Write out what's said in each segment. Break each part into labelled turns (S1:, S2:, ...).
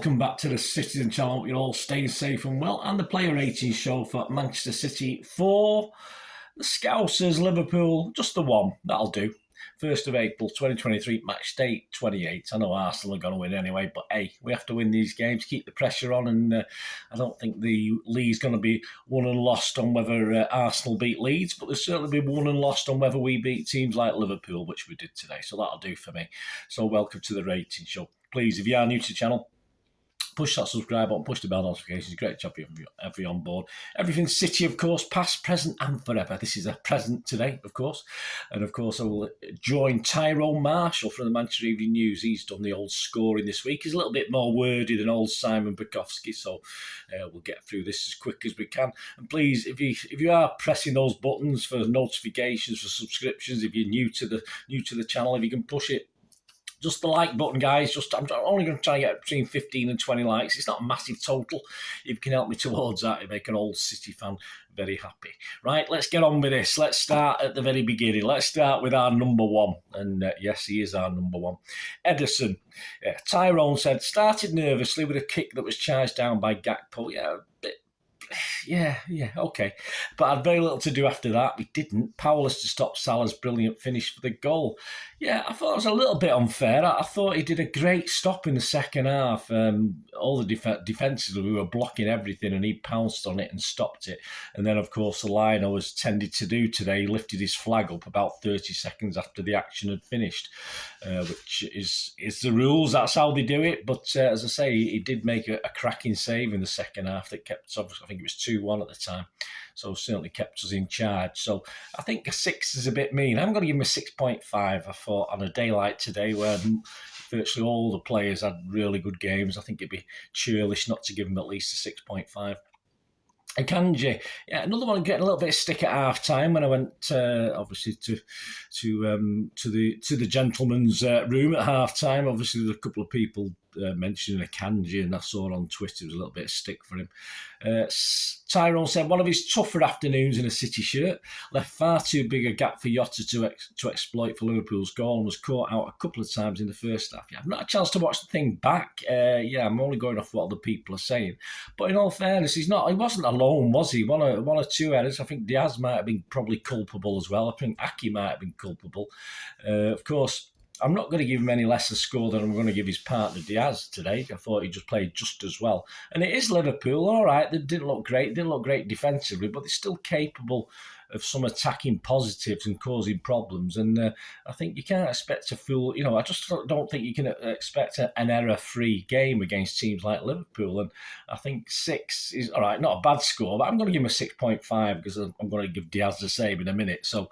S1: welcome back to the Citizen channel. You're all staying safe and well, and the player rating show for Manchester City for the Scousers, Liverpool, just the one. That'll do. 1st of April 2023, match day 28. I know Arsenal are going to win anyway, but hey, we have to win these games, keep the pressure on, and I don't think the league's going to be won and lost on whether Arsenal beat Leeds, but there's certainly be won and lost on whether we beat teams like Liverpool, which we did today, so that'll do for me. So welcome to the rating show. Please, if you are new to the channel, push that subscribe button, push the bell notifications. Great job every on board. Everything City, of course, past, present and forever. This is a present today, of course. And, of course, I will join Tyrone Marshall from the Manchester Evening News. He's done the old scoring this week. He's a little bit more wordy than old Simon BAJKOWSKI, so we'll get through this as quick as we can. And please, if you are pressing those buttons for notifications, for subscriptions, if you're new to the channel, if you can push it, just the like button, guys. I'm only going to try and get between 15 and 20 likes. It's not a massive total. If you can help me towards that, it'll make an old City fan very happy. Right, let's get on with this. Let's start at the very beginning. Let's start with our number one. And yes, he is our number one. Ederson. Yeah, Tyrone said, started nervously with a kick that was charged down by Gakpo. Yeah, okay. But had very little to do after that. We didn't. Powerless to stop Salah's brilliant finish for the goal. Yeah, I thought it was a little bit unfair. I thought he did a great stop in the second half. All the defences, we were blocking everything, and he pounced on it and stopped it. And then, of course, the liner was tended to do today. He lifted his flag up about 30 seconds after the action had finished, which is the rules. That's how they do it. But as I say, he did make a cracking save in the second half that kept us, I think it was 2-1 at the time. So certainly kept us in charge. So I think a 6 is a bit mean. I'm going to give him a 6.5. I thought on a day like today where virtually all the players had really good games, I think it'd be churlish not to give him at least a 6.5. Akanji, yeah, another one getting a little bit of stick at half time when I went obviously to the gentleman's room at half time. Obviously, there was a couple of people mentioning Akanji, and I saw on Twitter it was a little bit of stick for him. Tyrone said one of his tougher afternoons in a City shirt, left far too big a gap for Jota to exploit for Liverpool's goal, and was caught out a couple of times in the first half. Yeah, I've not had a chance to watch the thing back. I'm only going off what other people are saying. But in all fairness, he wasn't alone, was he? One or two errors. I think Diaz might have been probably culpable as well. I think Aki might have been culpable. Of course, I'm not going to give him any less a score than I'm going to give his partner Diaz today. I thought he just played just as well. And it is Liverpool, all right. They didn't look great defensively, but they're still capable of some attacking positives and causing problems. And I think you can't expect to fool, I just don't think you can expect an error-free game against teams like Liverpool. And I think 6 is, all right, not a bad score, but I'm going to give him a 6.5 because I'm going to give Diaz the same in a minute. So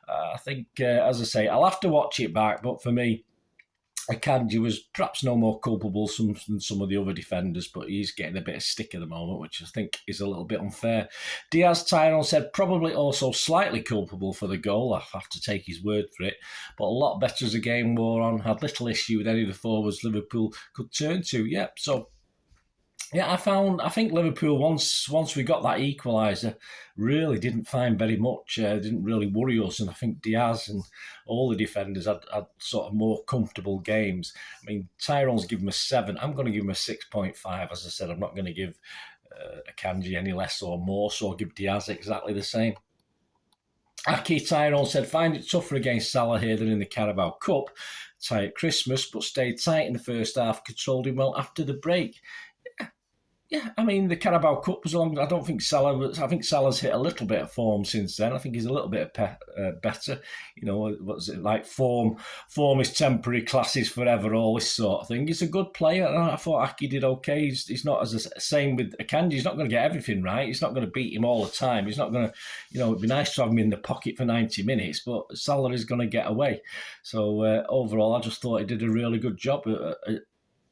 S1: I think, as I say, I'll have to watch it back. But for me, Akanji was perhaps no more culpable than some of the other defenders, but he's getting a bit of stick at the moment, which I think is a little bit unfair. Diaz, Tyrone said, probably also slightly culpable for the goal. I have to take his word for it, but a lot better as the game wore on. Had little issue with any of the forwards Liverpool could turn to. Yep, so yeah, I think Liverpool, once we got that equaliser, really didn't find very much, didn't really worry us. And I think Diaz and all the defenders had sort of more comfortable games. I mean, Tyrone's given him a 7. I'm going to give him a 6.5. As I said, I'm not going to give Akanji any less or more, so I'll give Diaz exactly the same. Aki Tyrone said, find it tougher against Salah here than in the Carabao Cup. Tight at Christmas, but stayed tight in the first half, controlled him well after the break. Yeah, I mean, the Carabao Cup was long. I don't think I think Salah's hit a little bit of form since then. I think he's a little bit better. What's it like? Form is temporary, class is forever, all this sort of thing. He's a good player. I thought Aki did okay. He's not, as the same with Akanji, he's not going to get everything right. He's not going to beat him all the time. He's not going to, it'd be nice to have him in the pocket for 90 minutes, but Salah is going to get away. So overall, I just thought he did a really good job.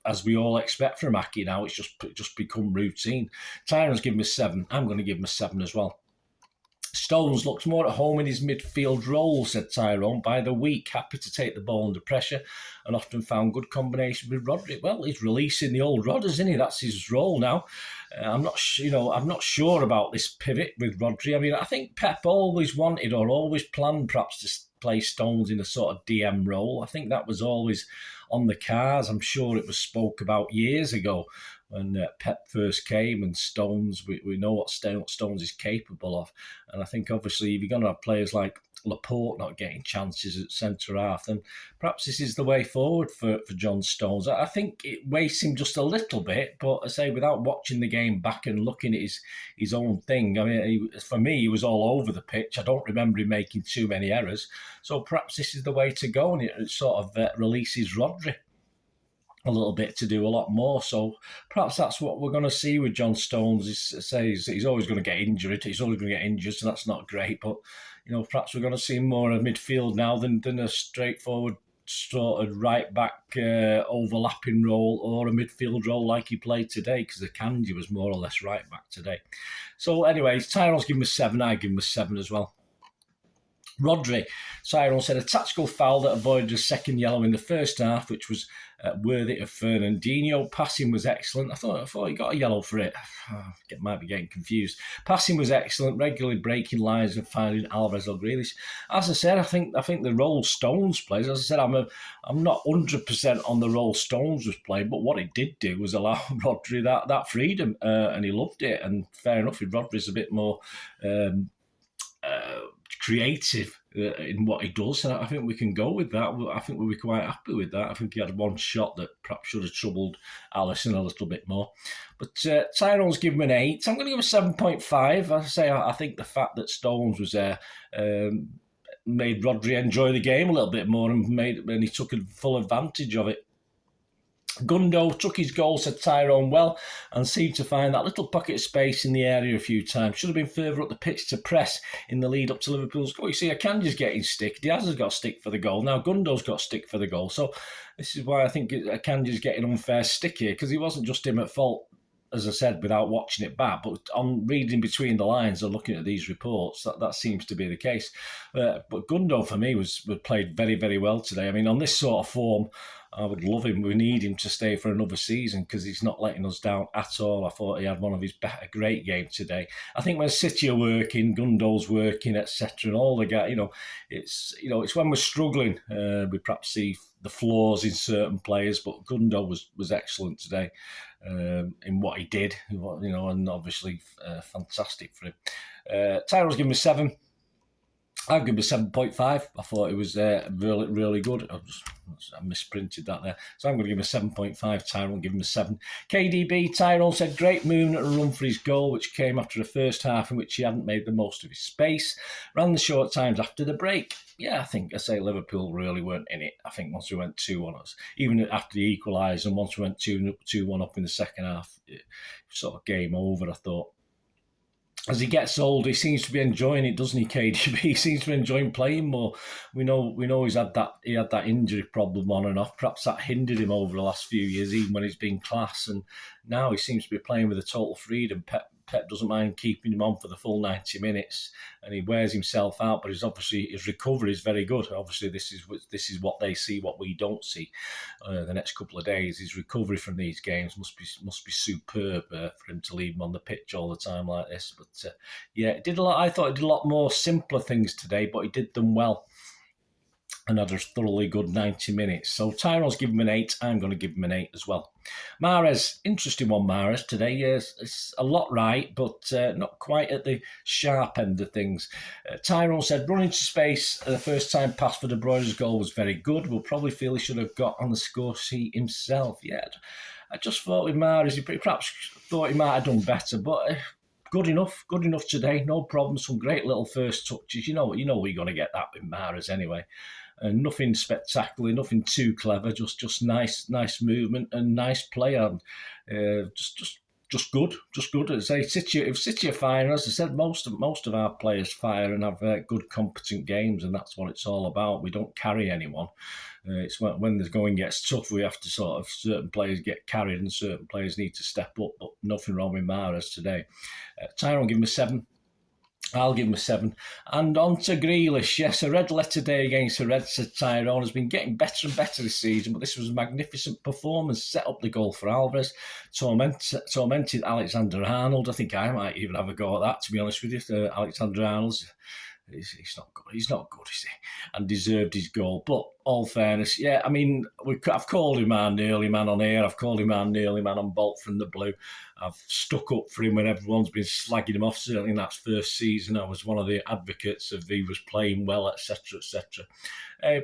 S1: As we all expect from Aki now, it's just become routine. Tyrone's given him a 7. I'm going to give him a 7 as well. Stones looks more at home in his midfield role, said Tyrone. By the week, happy to take the ball under pressure and often found good combination with Rodri. Well, he's releasing the old Rodders, isn't he? That's his role now. I'm not sure about this pivot with Rodri. I mean, I think Pep always wanted or always planned perhaps to play Stones in a sort of DM role. I think that was always on the cards. I'm sure it was spoke about years ago when Pep first came, and Stones, we know what Stones is capable of. And I think obviously if you're going to have players like Laporte not getting chances at centre-half, then perhaps this is the way forward for John Stones. I think it wastes him just a little bit, but I say without watching the game back and looking at his own thing, I mean, for me, he was all over the pitch. I don't remember him making too many errors. So perhaps this is the way to go, and it sort of releases Rodri a little bit to do a lot more. So perhaps that's what we're going to see with John Stones. He's always going to get injured. He's always going to get injured, so that's not great. But perhaps we're going to see more of midfield now than a straightforward sort of right back overlapping role or a midfield role like he played today, because the Akanji was more or less right back today. So anyways, Tyrone's given him a 7. I give him a 7 as well. Rodri, Tyrone said, a tactical foul that avoided a second yellow in the first half, which was worthy of Fernandinho. Passing was excellent. I thought he got a yellow for it. Might be getting confused. Passing was excellent, regularly breaking lines and finding Alvarez or Grealish. As I said, I think the role Stones plays. As I said, I'm not 100% on the role Stones was playing, but what it did do was allow Rodri that freedom, and he loved it. And fair enough, Rodri's a bit more creative in what he does, and I think we can go with that. I think we'll be quite happy with that. I think he had one shot that perhaps should have troubled Alisson a little bit more. But Tyrone's given him an 8. I'm going to give him a 7.5. I think the fact that Stones was there made Rodri enjoy the game a little bit more, and he took full advantage of it. Gundo took his goal, said Tyrone, well, and seemed to find that little pocket of space in the area a few times. Should have been further up the pitch to press in the lead up to Liverpool's goal. You see, Akanji's getting stick. Diaz has got stick for the goal. Now Gundo's got stick for the goal. So this is why I think Akanji's getting unfair stick here, because he wasn't just him at fault, as I said, without watching it back, but on reading between the lines and looking at these reports, that seems to be the case. But Gundo, for me, was played very, very well today. I mean, on this sort of form, I would love him. We need him to stay for another season because he's not letting us down at all. I thought he had one of his great games today. I think when City are working, Gundo's working, etc., and all the guys, it's when we're struggling, we perhaps see the flaws in certain players. But Gundo was excellent today in what he did, and obviously fantastic for him. Tyrone's given me 7. I'll give him a 7.5. I thought it was really, really good. I misprinted that there. So I'm going to give him a 7.5. Tyrone, give him a 7. KDB, Tyrone said, great movement and run for his goal, which came after the first half in which he hadn't made the most of his space. Ran the short times after the break. Yeah, I say Liverpool really weren't in it. I think once we went 2-1, even after the equalised, and once we went 2-1 up in the second half, it was sort of game over, I thought. As he gets older, he seems to be enjoying it, doesn't he, KDB? He seems to be enjoying playing more. We know he had that injury problem on and off. Perhaps that hindered him over the last few years, even when he's been class. And now he seems to be playing with a total freedom. Pep doesn't mind keeping him on for the full 90 minutes, and he wears himself out. But his recovery is very good. Obviously, this is what they see, what we don't see. The next couple of days, his recovery from these games must be superb for him to leave him on the pitch all the time like this. But it did a lot. I thought he did a lot more simpler things today, but he did them well. And had a thoroughly good 90 minutes. So Tyrone's given him an 8. I'm going to give him an 8 as well. Mahrez, interesting one, Mahrez today. Yes, it's a lot right, but not quite at the sharp end of things. Tyrone said, running to space, the first time pass for De Bruyne's goal was very good. We'll probably feel he should have got on the score sheet himself. Yeah, I just thought with Mahrez, he perhaps thought he might have done better, but... Good enough today. No problems. Some great little first touches. You know we're going to get that with Mahrez anyway. And nothing spectacular, nothing too clever. Just nice movement and nice play. And just good. As I say, if City are firing, as I said, most of our players fire and have good, competent games, and that's what it's all about. We don't carry anyone. It's when the going gets tough, we have to certain players get carried and certain players need to step up. But nothing wrong with Mahrez today. Tyrone, give him a 7. I'll give him a 7. And on to Grealish. Yes, a red letter day against the Reds, said Tyrone. Has been getting better and better this season, but this was a magnificent performance. Set up the goal for Alvarez. Tormented Alexander-Arnold. I think I might even have a go at that, to be honest with you. Alexander-Arnold's he's not good. He's not good, is he? And deserved his goal. But all fairness, yeah, I mean, I've called him our nearly man on air. I've called him our nearly man on Bolt from the Blue. I've stuck up for him when everyone's been slagging him off. Certainly in that first season, I was one of the advocates of he was playing well, etc., etc.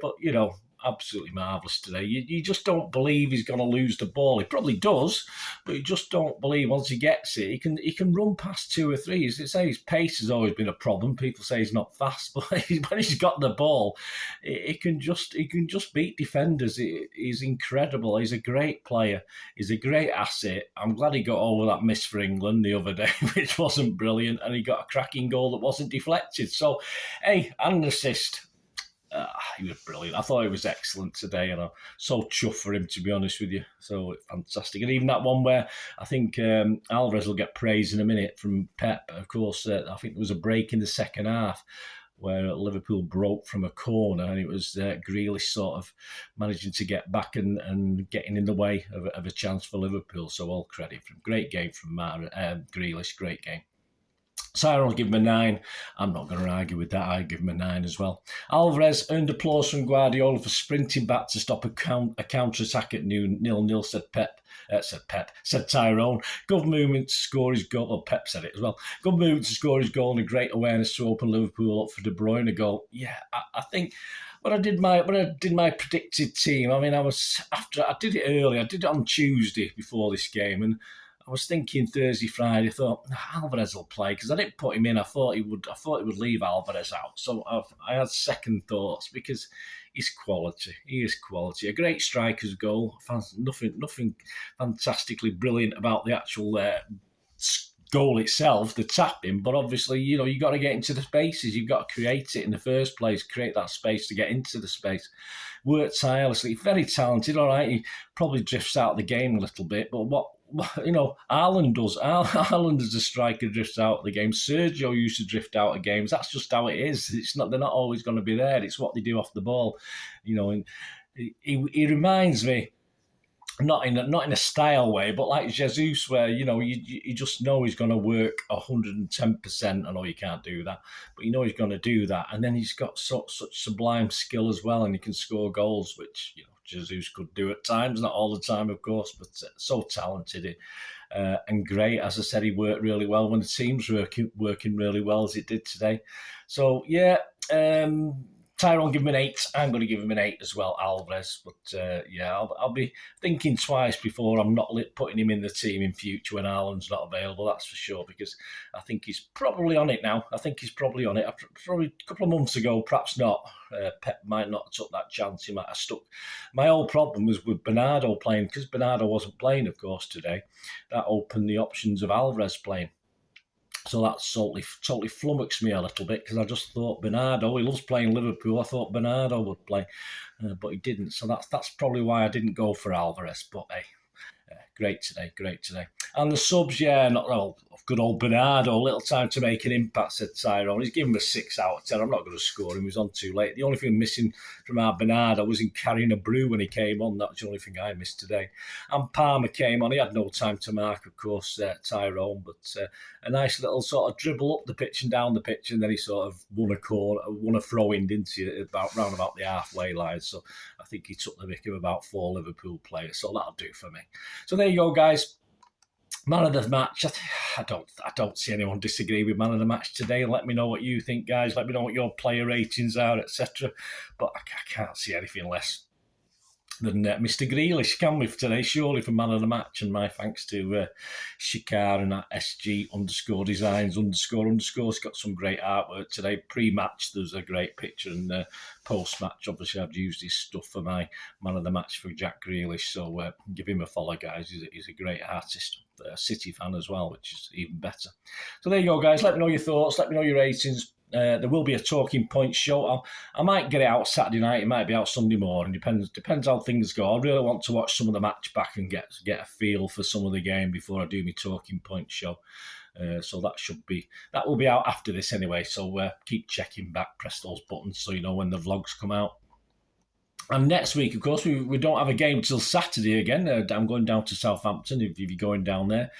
S1: But, you know, absolutely marvellous today. You just don't believe he's going to lose the ball. He probably does, but you just don't believe once he gets it, he can run past 2 or 3. As they say, his pace has always been a problem. People say he's not fast, but when he's got the ball, he can just beat defenders. He's incredible. He's a great player. He's a great asset. I'm glad he got over that miss for England the other day, which wasn't brilliant, and he got a cracking goal that wasn't deflected. So, hey, and an assist. He was brilliant. I thought he was excellent today, and I'm so chuffed for him, to be honest with you. So fantastic. And even that one where I think Alvarez will get praise in a minute from Pep. Of course, I think there was a break in the second half where Liverpool broke from a corner, and it was Grealish sort of managing to get back and getting in the way of a chance for Liverpool. So all credit for him. Great game from Grealish. Great game. Tyrone will give him a 9. I'm not going to argue with that. I give him a 9 as well. Alvarez earned applause from Guardiola for sprinting back to stop a counter-attack at 0-0, said Tyrone. Good movement to score his goal. Well, Pep said it as well. Good movement to score his goal and a great awareness to open Liverpool up for De Bruyne goal. Yeah, I think when I did my predicted team, I mean, I did it early. I did it on Tuesday before this game, and I was thinking Thursday, Friday. I thought Alvarez will play because I didn't put him in. I thought he would leave Alvarez out. So I had second thoughts because he's quality. He is quality. A great striker's goal. Nothing fantastically brilliant about the actual goal itself, the tapping. But obviously, you know, you got to get into the spaces. You've got to create it in the first place. Create that space to get into the space. Worked tirelessly. Very talented. All right, he probably drifts out of the game a little bit, but what? You know, Haaland does. Haaland as a striker drifts out of the game. Sergio used to drift out of games. That's just how it is. It's not. They're not always going to be there. It's what they do off the ball. You know, and he reminds me, not in a style way, but like Jesus, where you know you just know he's going to work 110%. I know you can't do that, but you know he's going to do that, and then he's got such sublime skill as well, and he can score goals, which you know. Jesus could do at times, not all the time, of course, but so talented and great. As I said, he worked really well when the team's working really well as it did today. So, yeah, Tyrone give him an 8. I'm going to give him an 8 as well, Alvarez. But, yeah, I'll be thinking twice before I'm not putting him in the team in future when Haaland's not available, that's for sure, because I think he's probably on it now. Probably a couple of months ago, perhaps not. Pep might not have took that chance. He might have stuck. My whole problem was with Bernardo playing, because Bernardo wasn't playing, of course, today. That opened the options of Alvarez playing. So that totally flummoxed me a little bit because I just thought Bernardo, he loves playing Liverpool. I thought Bernardo would play, but he didn't. So that's probably why I didn't go for Alvarez. But hey, great today. And the subs, yeah, good old Bernardo, little time to make an impact, said Tyrone. He's given him a 6 out of 10. I'm not going to score him. He was on too late. The only thing missing from our Bernardo was him carrying a brew when he came on. That was the only thing I missed today. And Palmer came on. He had no time to mark, of course, Tyrone, but a nice little sort of dribble up the pitch and down the pitch, and then he sort of won a throw-in, didn't he, round about the halfway line. So I think he took the mick of about 4 Liverpool players. So that'll do for me. So there you go, guys. Man of the match. I don't see anyone disagree with man of the match today. Let me know what you think, guys. Let me know what your player ratings are, etc. But I can't see anything less than Mr. Grealish, can we, for today? Surely for man of the match. And my thanks to Shikar and that SG_designs _ It's got some great artwork today. Pre-match, there's a great picture, and post-match, obviously, I've used his stuff for my man of the match for Jack Grealish. So give him a follow, guys. He's a great artist. A City fan as well, which is even better. So there you go, guys. Let me know your thoughts. Let me know your ratings. There will be a talking point show. I might get it out Saturday night. It might be out Sunday morning. Depends how things go. I really want to watch some of the match back and get a feel for some of the game before I do my talking point show. So that will be out after this anyway. So keep checking back, press those buttons so you know when the vlogs come out. And next week, of course, we don't have a game till Saturday again. I'm going down to Southampton if you're going down there.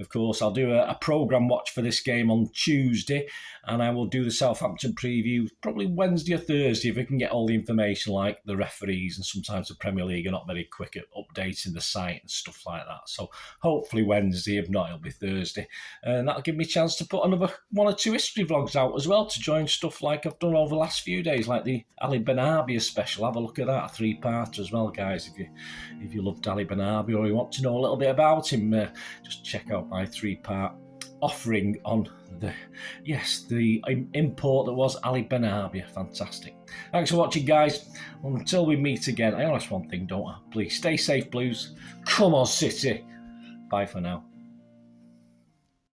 S1: Of course, I'll do a programme watch for this game on Tuesday, and I will do the Southampton preview probably Wednesday or Thursday if I can get all the information, like the referees, and sometimes the Premier League are not very quick at updating the site and stuff like that. So hopefully Wednesday, if not, it'll be Thursday. And that'll give me a chance to put another 1 or 2 history vlogs out as well, to join stuff like I've done over the last few days, like the Ali Benarbia special. Have a look at that, a 3-parter as well, guys. If you loved Ali Benarbia or you want to know a little bit about him, just check out my 3-part offering on the import that was Ali Benarbia. Fantastic. Thanks for watching, guys. Until we meet again, I always one thing, don't I? Please stay safe, Blues. Come on, City. Bye for now.